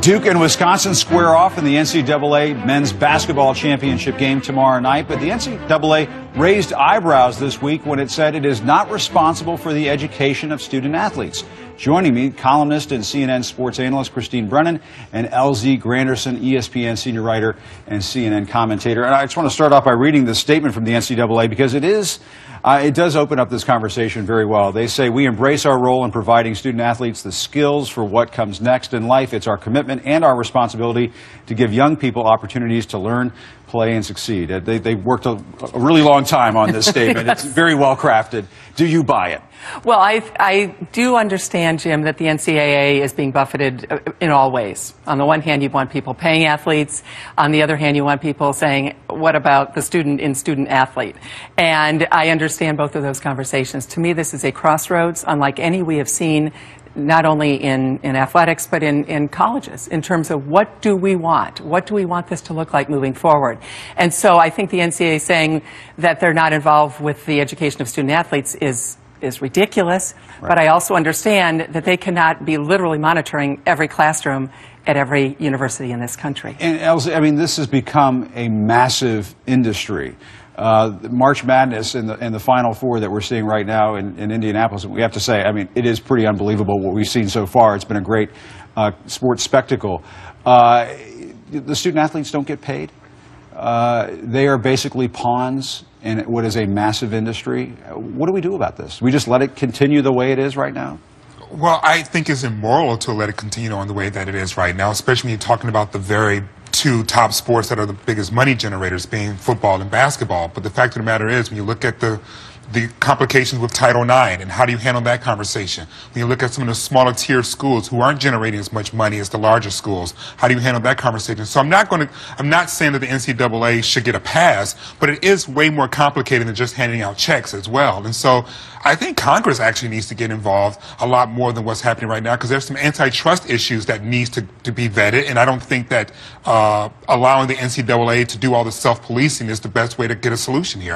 Duke and Wisconsin square off in the NCAA men's basketball championship game tomorrow night, but the NCAA raised eyebrows this week when it said it is not responsible for the education of student athletes. Joining me, columnist and CNN sports analyst Christine Brennan and LZ Granderson, ESPN senior writer and CNN commentator. And I just want to start off by reading this statement from the NCAA because it does open up this conversation very well. They say, "We embrace our role in providing student athletes the skills for what comes next in life. It's our commitment and our responsibility to give young people opportunities to learn, play, and succeed." They worked a really long time on this statement. It's very well crafted. Do you buy it? Well, I do understand, Jim, that the NCAA is being buffeted in all ways. On the one hand, you want people paying athletes. On the other hand, you want people saying, what about the student athlete? And I understand both of those conversations. To me, this is a crossroads, unlike any we have seen, not only in athletics, but in colleges, in terms of what do we want? What do we want this to look like moving forward? And so I think the NCAA saying that they're not involved with the education of student athletes is ridiculous, right. But I also understand that they cannot be literally monitoring every classroom at every university in this country. And Elsie, I mean, this has become a massive industry. March Madness and the Final Four that we're seeing right now in Indianapolis, we have to say, I mean, it is pretty unbelievable what we've seen so far. It's been a great sports spectacle. The student athletes don't get paid. They are basically pawns in what is a massive industry. What do we do about this? We just let it continue the way it is right now? Well, I think it's immoral to let it continue on the way that it is right now, especially when you're talking about the very two top sports that are the biggest money generators, being football and basketball. But the fact of the matter is, when you look at the complications with Title IX, and how do you handle that conversation? When you look at some of the smaller tier schools who aren't generating as much money as the larger schools, how do you handle that conversation? So I'm not saying that the NCAA should get a pass, but it is way more complicated than just handing out checks as well. And so I think Congress actually needs to get involved a lot more than what's happening right now, because there's some antitrust issues that needs to be vetted, and I don't think that allowing the NCAA to do all the self-policing is the best way to get a solution here.